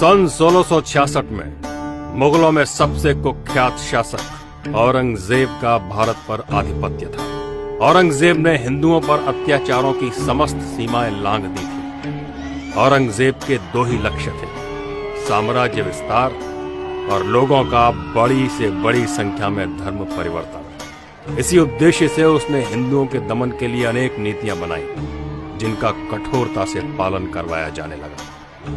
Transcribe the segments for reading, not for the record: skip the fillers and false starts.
सन 1666 में मुगलों में सबसे कुख्यात शासक औरंगजेब का भारत पर आधिपत्य था। औरंगजेब ने हिंदुओं पर अत्याचारों की समस्त सीमाएं लांघ दी थी। औरंगजेब के दो ही लक्ष्य थे, साम्राज्य विस्तार और लोगों का बड़ी से बड़ी संख्या में धर्म परिवर्तन। इसी उद्देश्य से उसने हिंदुओं के दमन के लिए अनेक नीतियां बनाई, जिनका कठोरता से पालन करवाया जाने लगा।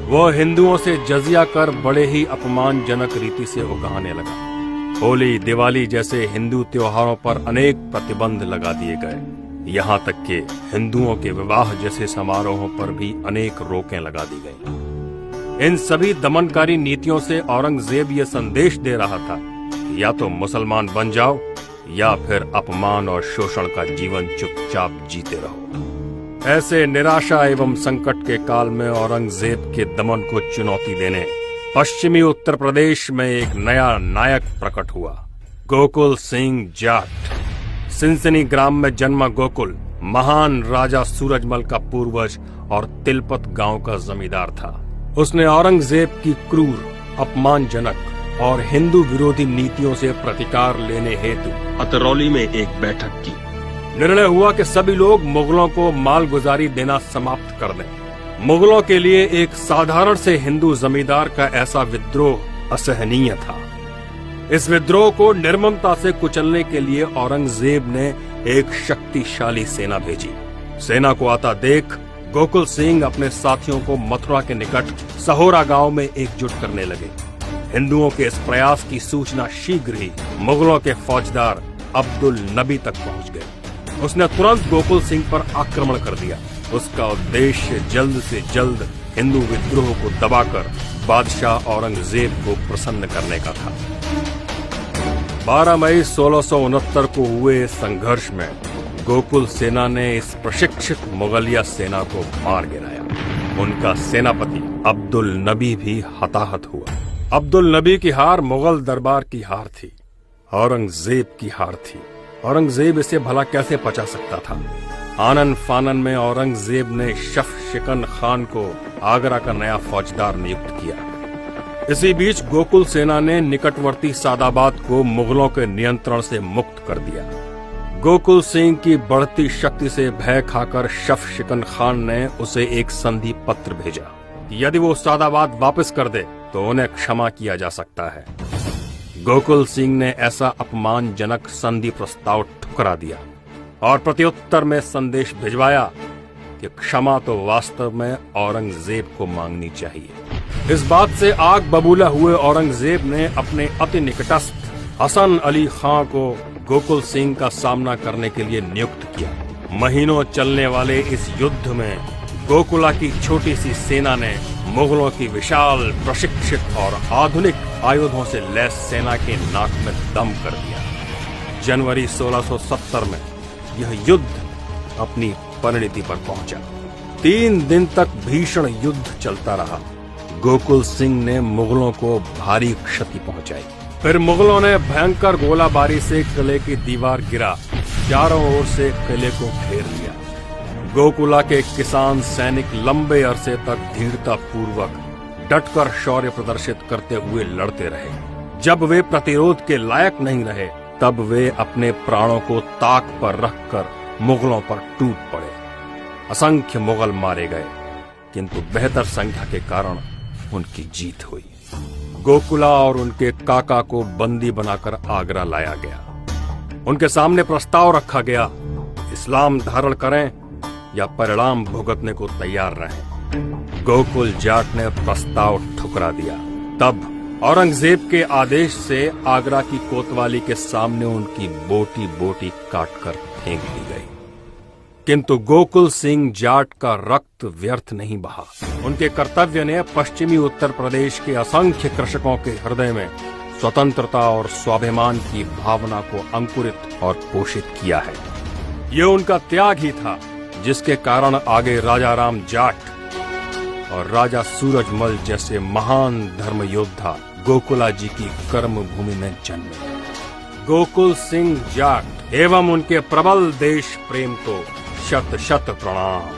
वो हिंदुओं से जजिया कर बड़े ही अपमानजनक रीति से उगाहने लगा। होली, दिवाली जैसे हिंदू त्योहारों पर अनेक प्रतिबंध लगा दिए गए। यहाँ तक कि हिंदुओं के विवाह जैसे समारोहों पर भी अनेक रोकें लगा दी गईं। इन सभी दमनकारी नीतियों से औरंगजेब ये संदेश दे रहा था कि या तो मुसलमान बन जाओ या फिर अपमान और शोषण का जीवन चुपचाप जीते रहो। ऐसे निराशा एवं संकट के काल में औरंगजेब के दमन को चुनौती देने पश्चिमी उत्तर प्रदेश में एक नया नायक प्रकट हुआ, गोकुल सिंह जाट। सिंसनी ग्राम में जन्मा गोकुल महान राजा सूरजमल का पूर्वज और तिलपत गांव का जमींदार था। उसने औरंगजेब की क्रूर, अपमानजनक और हिंदू विरोधी नीतियों से प्रतिकार लेने हेतु अतरौली में एक बैठक की। निर्णय हुआ कि सभी लोग मुगलों को मालगुजारी देना समाप्त कर दें। मुगलों के लिए एक साधारण से हिंदू जमींदार का ऐसा विद्रोह असहनीय था। इस विद्रोह को निर्ममता से कुचलने के लिए औरंगजेब ने एक शक्तिशाली सेना भेजी। सेना को आता देख गोकुल सिंह अपने साथियों को मथुरा के निकट सहोरा गांव में एकजुट करने लगे। हिंदुओं के इस प्रयास की सूचना शीघ्र ही मुगलों के फौजदार अब्दुल नबी तक पहुंच गए। उसने तुरंत गोकुल सिंह पर आक्रमण कर दिया। उसका उद्देश्य जल्द से जल्द हिंदू विद्रोह को दबाकर बादशाह औरंगजेब को प्रसन्न करने का था। 12 मई 1669 को हुए संघर्ष में गोकुल सेना ने इस प्रशिक्षित मुगलिया सेना को मार गिराया। उनका सेनापति अब्दुल नबी भी हताहत हुआ। अब्दुल नबी की हार मुगल दरबार की हार थी, औरंगजेब की हार थी। औरंगजेब इसे भला कैसे पचा सकता था। आनन फानन में औरंगजेब ने शफशिकन खान को आगरा का नया फौजदार नियुक्त किया। इसी बीच गोकुल सेना ने निकटवर्ती सादाबाद को मुगलों के नियंत्रण से मुक्त कर दिया। गोकुल सिंह की बढ़ती शक्ति से भय खाकर शफशिकन खान ने उसे एक संधि पत्र भेजा। यदि वो सादाबाद वापस कर दे तो उन्हें क्षमा किया जा सकता है। गोकुल सिंह ने ऐसा अपमानजनक संधि प्रस्ताव ठुकरा दिया और प्रत्युत्तर में संदेश भिजवाया कि क्षमा तो वास्तव में औरंगजेब को मांगनी चाहिए। इस बात से आग बबूला हुए औरंगजेब ने अपने अति निकटस्थ हसन अली खां को गोकुल सिंह का सामना करने के लिए नियुक्त किया। महीनों चलने वाले इस युद्ध में गोकुला की छोटी सी सेना ने मुगलों की विशाल, प्रशिक्षित और आधुनिक आयुधों से लैस सेना के नाक में दम कर दिया। जनवरी 1670 में यह युद्ध अपनी परिणति पर पहुंचा। 3 दिन तक भीषण युद्ध चलता रहा। गोकुल सिंह ने मुगलों को भारी क्षति पहुंचाई। फिर मुगलों ने भयंकर गोलाबारी से किले की दीवार गिरा, चारों ओर से किले को घेर लिया। गोकुला के किसान सैनिक लंबे अरसे तक धीरता पूर्वक डटकर शौर्य प्रदर्शित करते हुए लड़ते रहे। जब वे प्रतिरोध के लायक नहीं रहे, तब वे अपने प्राणों को ताक पर रखकर मुगलों पर टूट पड़े। असंख्य मुगल मारे गए, किंतु बेहतर संख्या के कारण उनकी जीत हुई। गोकुला और उनके काका को बंदी बनाकर आगरा लाया गया। उनके सामने प्रस्ताव रखा गया, इस्लाम धारण करें या परिणाम भुगतने को तैयार रहें। गोकुल जाट ने प्रस्ताव ठुकरा दिया। तब औरंगजेब के आदेश से आगरा की कोतवाली के सामने उनकी बोटी बोटी काटकर फेंक दी गई। किंतु गोकुल सिंह जाट का रक्त व्यर्थ नहीं बहा। उनके कर्तव्य ने पश्चिमी उत्तर प्रदेश के असंख्य कृषकों के हृदय में स्वतंत्रता और स्वाभिमान की भावना को अंकुरित और पोषित किया है। ये उनका त्याग ही था जिसके कारण आगे राजा राम जाट और राजा सूरजमल जैसे महान धर्म योद्धा गोकुला जी की कर्म भूमि में जन्मे। गोकुल सिंह जाट एवं उनके प्रबल देश प्रेम को शत शत प्रणाम।